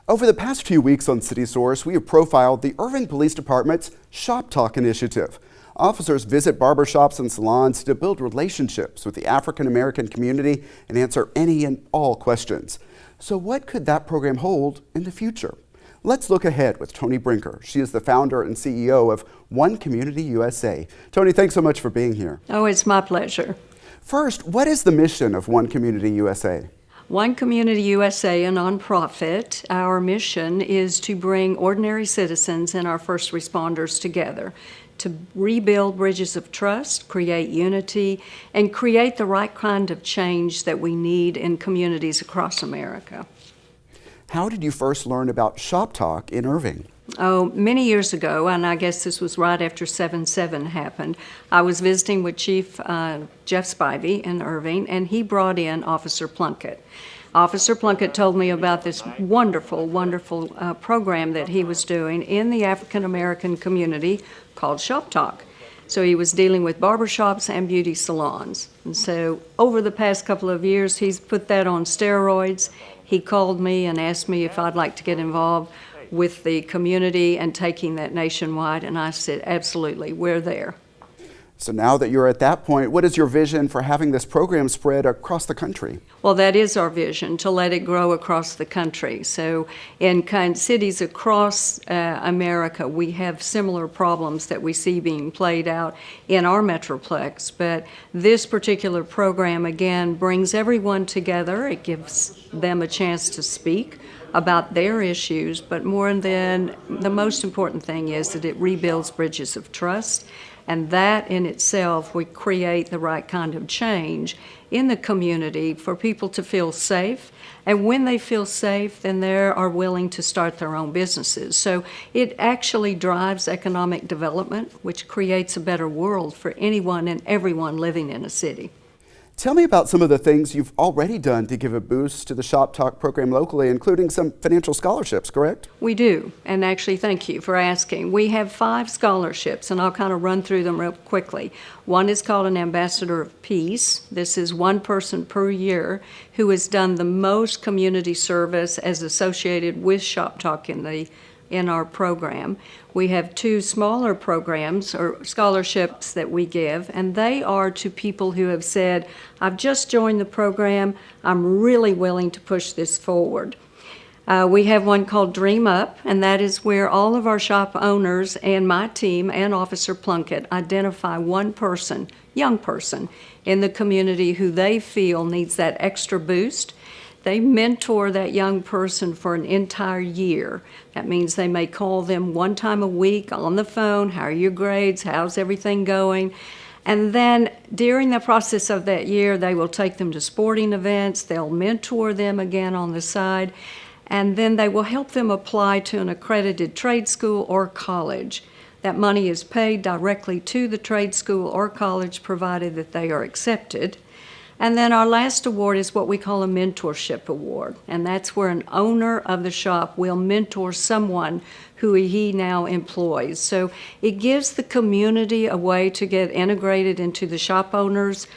Over the past few weeks on City Source, we have profiled the Irving Police Department's Shop Talk initiative. Officers visit barbershops and salons to build relationships with the African American community and answer any and all questions. So what could that program hold in the future? Let's look ahead with Toni Brinker. She is the founder and CEO of CommunityUSA. Toni, thanks so much for being here. Oh, it's my pleasure. First, what is the mission of CommunityUSA? CommunityUSA, a nonprofit, our mission is to bring ordinary citizens and our first responders together to rebuild bridges of trust, create unity, and create the right kind of change that we need in communities across America. How did you first learn about Shop Talk in Irving? Oh, many years ago, and I guess this was right after 7/7 happened, I was visiting with Chief Jeff Spivey in Irving, and he brought in Officer Plunkett. Officer Plunkett told me about this wonderful, wonderful program that he was doing in the African American community called Shop Talk. So he was dealing with barbershops and beauty salons. And so over the past couple of years, he's put that on steroids. He called me and asked me if I'd like to get involved with the community and taking that nationwide, and I said, absolutely, we're there. So now that you're at that point, what is your vision for having this program spread across the country? Well, that is our vision, to let it grow across the country. So in kind cities across America, we have similar problems that we see being played out in our metroplex. But this particular program, again, brings everyone together. It gives them a chance to speak about their issues, but more than the most important thing is that it rebuilds bridges of trust, and that in itself would create the right kind of change in the community for people to feel safe. And when they feel safe, then they are willing to start their own businesses. So it actually drives economic development, which creates a better world for anyone and everyone living in a city. Tell me about some of the things you've already done to give a boost to the Shop Talk program locally, including some financial scholarships, correct? We do, and actually thank you for asking. We have 5 scholarships, and I'll kind of run through them real quickly. One is called an Ambassador of Peace. This is one person per year who has done the most community service as associated with Shop Talk in our program. We have 2 smaller programs or scholarships that we give, and they are to people who have said, I've just joined the program, I'm really willing to push this forward. We have one called Dream Up, and that is where all of our shop owners and my team and Officer Plunkett identify one person, young person, in the community who they feel needs that extra boost. They mentor that young person for an entire year. That means they may call them one time a week on the phone, how are your grades, how's everything going? And then during the process of that year, they will take them to sporting events, they'll mentor them again on the side, and then they will help them apply to an accredited trade school or college. That money is paid directly to the trade school or college, provided that they are accepted. And then our last award is what we call a mentorship award, and that's where an owner of the shop will mentor someone who he now employs. So it gives the community a way to get integrated into the shop owner's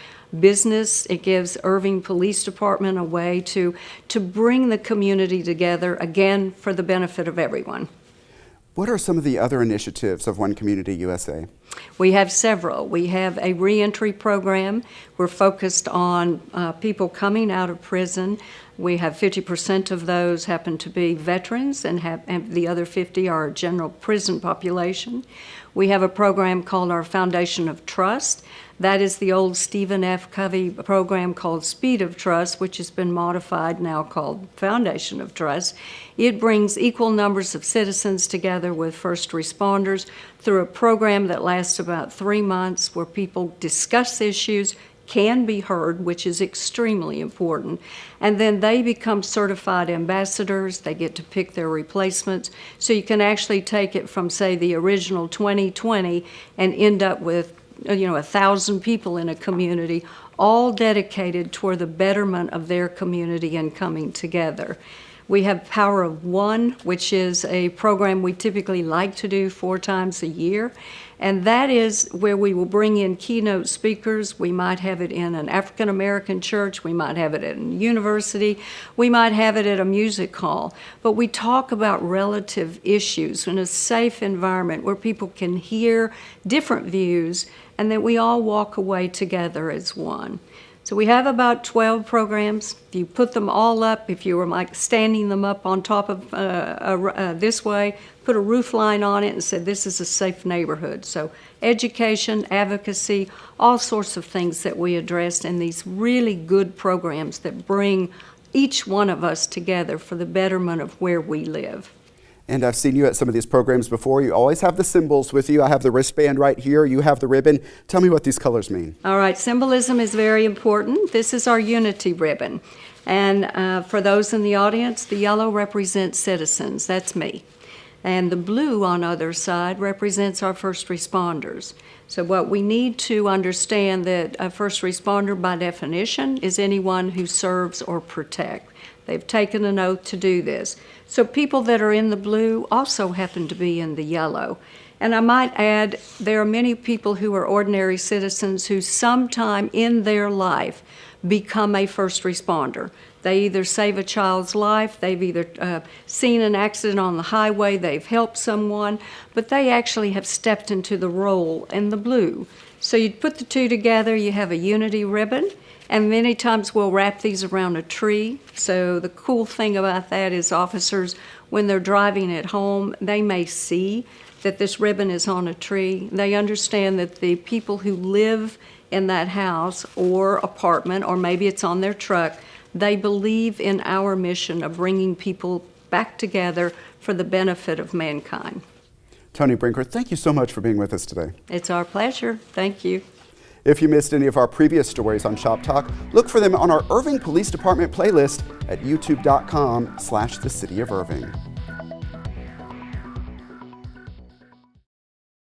business. It gives Irving Police Department a way to bring the community together, again, for the benefit of everyone. What are some of the other initiatives of CommunityUSA? We have several. We have a reentry program. We're focused on people coming out of prison. We have 50% of those happen to be veterans, and the other 50 are general prison population. We have a program called our Foundation of Trust. That is the old Stephen F. Covey program called Speed of Trust, which has been modified now called Foundation of Trust. It brings equal numbers of citizens together with first responders through a program that lasts about 3 months where people discuss issues, can be heard, which is extremely important, and then they become certified ambassadors. They get to pick their replacements, so you can actually take it from, say, the original 2020 and end up with 1,000 people in a community, all dedicated toward the betterment of their community and coming together. We have Power of One, which is a program we typically like to do 4 times a year, And that is where we will bring in keynote speakers. We might have it in an African American church, we might have it at a university, we might have it at a music hall. But we talk about relative issues in a safe environment where people can hear different views and that we all walk away together as one. So we have about 12 programs. If you put them all up, if you were like standing them up on top of this way, put a roof line on it and said this is a safe neighborhood. So education, advocacy, all sorts of things that we address in these really good programs that bring each one of us together for the betterment of where we live. And I've seen you at some of these programs before. You always have the symbols with you. I have the wristband right here. You have the ribbon. Tell me what these colors mean. All right, symbolism is very important. This is our unity ribbon. And for those in the audience, the yellow represents citizens. That's me. And the blue on the other side represents our first responders. So what we need to understand that a first responder by definition is anyone who serves or protects. They've taken an oath to do this. So people that are in the blue also happen to be in the yellow. And I might add, there are many people who are ordinary citizens who sometime in their life become a first responder. They either save a child's life, they've either seen an accident on the highway, they've helped someone, but they actually have stepped into the role in the blue. So you put the two together, you have a unity ribbon, and many times we'll wrap these around a tree. So the cool thing about that is officers, when they're driving at home, they may see that this ribbon is on a tree. They understand that the people who live in that house or apartment, or maybe it's on their truck, they believe in our mission of bringing people back together for the benefit of mankind. Toni Brinker, thank you so much for being with us today. It's our pleasure. Thank you. If you missed any of our previous stories on Shop Talk, look for them on our Irving Police Department playlist at youtube.com/thecityof Irving.